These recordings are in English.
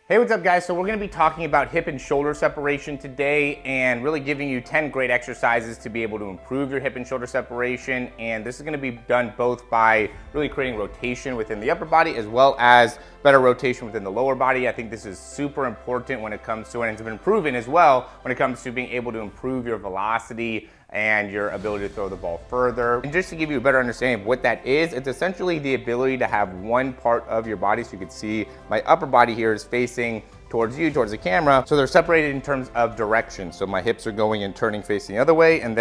Hey, what's up guys? So we're gonna be talking about hip and shoulder separation today and really giving you 10 great exercises to be able to improve your hip and shoulder separation. And this is gonna be done both by really creating rotation within the upper body as well as better rotation within the lower body. I think this is super important when it comes to, and it's been proven as well, when it comes to being able to improve your velocity and your ability to throw the ball further. And just to give you a better understanding of what that is, it's essentially the ability to have one part of your body. So you can see my upper body here is facing towards you, towards the camera. So they're separated in terms of direction. So my hips are going and turning facing the other way. And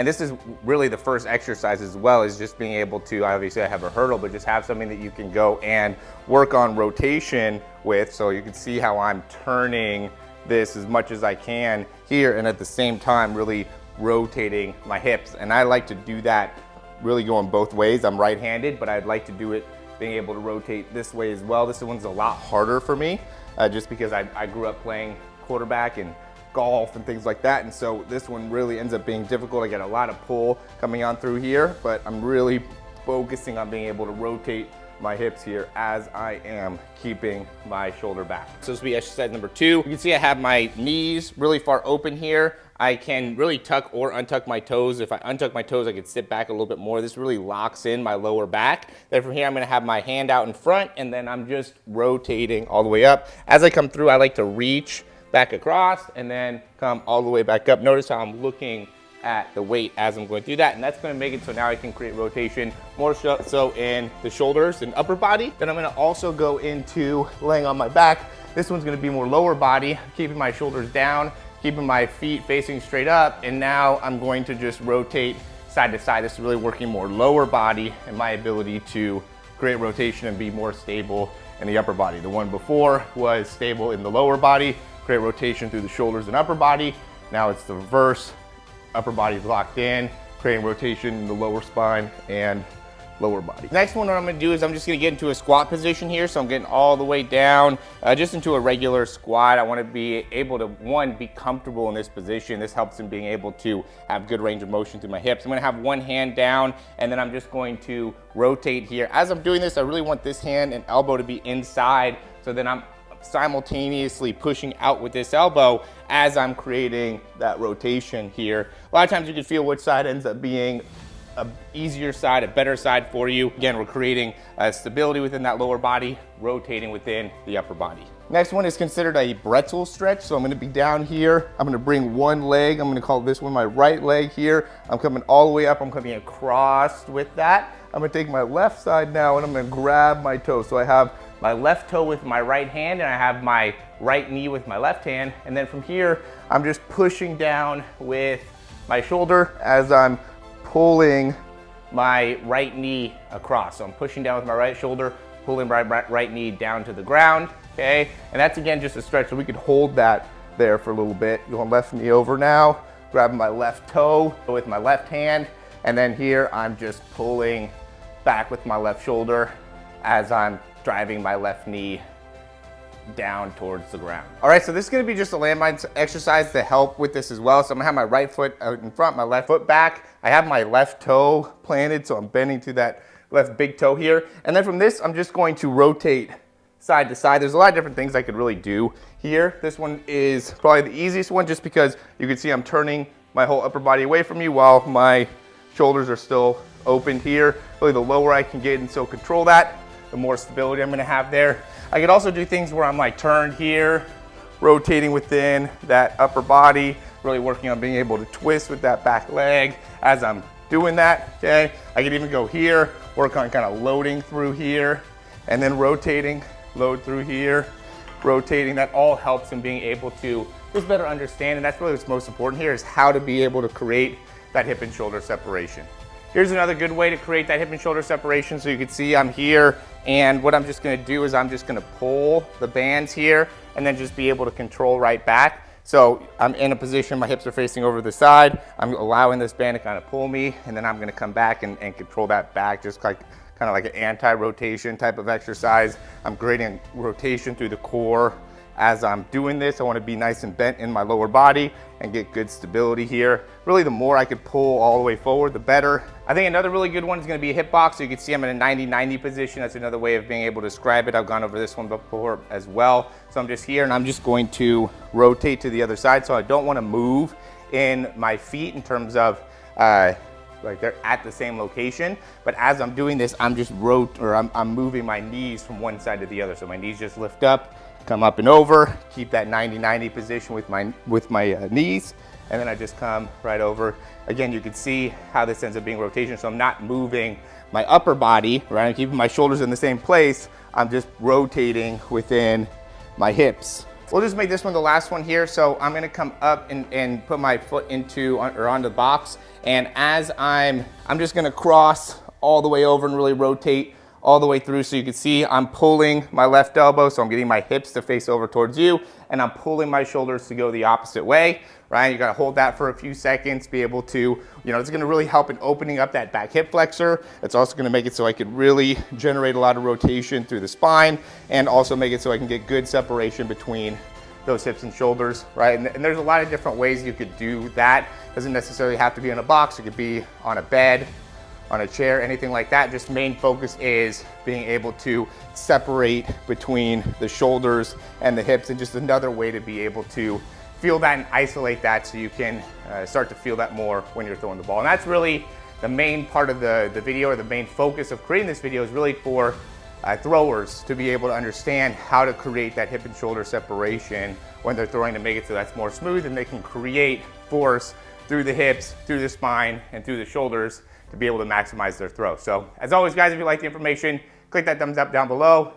this is really the first exercise as well, is just being able to, obviously I have a hurdle, but just have something that you can go and work on rotation with. So you can see how I'm turning this as much as I can here, and at the same time really rotating my hips. And I like to do that really going both ways. I'm right-handed, but I'd like to do it being able to rotate this way as well. This one's a lot harder for me just because I grew up playing quarterback and golf and things like that, and so this one really ends up being difficult. I get a lot of pull coming on through here, but I'm really focusing on being able to rotate my hips here as I am keeping my shoulder back. So this will be exercise number 2. You can see I have my knees really far open here. I can really tuck or untuck my toes. If I untuck my toes, I can sit back a little bit more. This really locks in my lower back. Then from here, I'm gonna have my hand out in front, and then I'm just rotating all the way up. As I come through, I like to reach back across and then come all the way back up. Notice how I'm looking at the weight as I'm going through that, and that's going to make it so now I can create rotation more so in the shoulders and upper body. Then I'm going to also go into laying on my back. This one's going to be more lower body, keeping my shoulders down, keeping my feet facing straight up, and now I'm going to just rotate side to side. This is really working more lower body and my ability to create rotation and be more stable in the upper body. The one before was stable in the lower body, create rotation through the shoulders and upper body. Now it's the reverse. Upper body's locked in, creating rotation in the lower spine and lower body. Next one, what I'm gonna do is I'm just gonna get into a squat position here. So I'm getting all the way down, just into a regular squat. I wanna be able to, one, be comfortable in this position. This helps in being able to have good range of motion through my hips. I'm gonna have one hand down, and then I'm just going to rotate here. As I'm doing this, I really want this hand and elbow to be inside, so then I'm simultaneously pushing out with this elbow as I'm creating that rotation here. A lot of times you can feel which side ends up being an easier side, a better side for you. Again, we're creating stability within that lower body, rotating within the upper body. Next one is considered a Bretzel stretch. So I'm gonna be down here. I'm gonna bring one leg. I'm gonna call this one my right leg here. I'm coming all the way up. I'm coming across with that. I'm gonna take my left side now and I'm gonna grab my toe. So I have my left toe with my right hand and I have my right knee with my left hand. And then from here, I'm just pushing down with my shoulder as I'm pulling my right knee across. So I'm pushing down with my right shoulder, pulling my right knee down to the ground, okay? And that's again just a stretch, so we could hold that there for a little bit. Going left knee over now, grabbing my left toe with my left hand, and then here I'm just pulling back with my left shoulder as I'm driving my left knee down towards the ground. All right, so this is gonna be just a landmine exercise to help with this as well. So I'm gonna have my right foot out in front, my left foot back. I have my left toe planted, so I'm bending to that left big toe here. And then from this, I'm just going to rotate side to side. There's a lot of different things I could really do here. This one is probably the easiest one just because you can see I'm turning my whole upper body away from you while my shoulders are still open here. Really the lower I can get and still control that, the more stability I'm gonna have there. I could also do things where I'm like turned here, rotating within that upper body, really working on being able to twist with that back leg as I'm doing that, okay? I could even go here, work on kind of loading through here, and then rotating, load through here, rotating. That all helps in being able to just better understand, and that's really what's most important here, is how to be able to create that hip and shoulder separation. Here's another good way to create that hip and shoulder separation. So you can see I'm here, and what I'm just gonna do is I'm just gonna pull the bands here and then just be able to control right back. So I'm in a position, my hips are facing over the side. I'm allowing this band to kind of pull me, and then I'm gonna come back and control that back, just like kind of like an anti-rotation type of exercise. I'm creating rotation through the core. As I'm doing this, I want to be nice and bent in my lower body and get good stability here. Really, the more I could pull all the way forward, the better. I think another really good one is going to be a hip box. So you can see I'm in a 90-90 position. That's another way of being able to describe it. I've gone over this one before as well. So I'm just here and I'm just going to rotate to the other side. So I don't want to move in my feet in terms of like they're at the same location. But as I'm doing this, I'm just I'm moving my knees from one side to the other. So my knees just lift up, come up and over, keep that 90-90 position with my knees. And then I just come right over. Again, you can see how this ends up being rotation. So I'm not moving my upper body, right? I'm keeping my shoulders in the same place. I'm just rotating within my hips. We'll just make this one the last one here. So I'm gonna come up and put my foot onto the box. And as I'm just gonna cross all the way over and really rotate all the way through. So you can see I'm pulling my left elbow, so I'm getting my hips to face over towards you, and I'm pulling my shoulders to go the opposite way, right? You gotta hold that for a few seconds, be able to, it's gonna really help in opening up that back hip flexor. It's also gonna make it so I could really generate a lot of rotation through the spine, and also make it so I can get good separation between those hips and shoulders, right? And there's a lot of different ways you could do that. Doesn't necessarily have to be in a box. It could be on a bed, on a chair, anything like that. Just main focus is being able to separate between the shoulders and the hips, and just another way to be able to feel that and isolate that so you can start to feel that more when you're throwing the ball. And that's really the main part of the video, or the main focus of creating this video, is really for throwers to be able to understand how to create that hip and shoulder separation when they're throwing, to make it so that's more smooth and they can create force through the hips, through the spine, and through the shoulders to be able to maximize their throw. So as always, guys, if you like the information, click that thumbs up down below.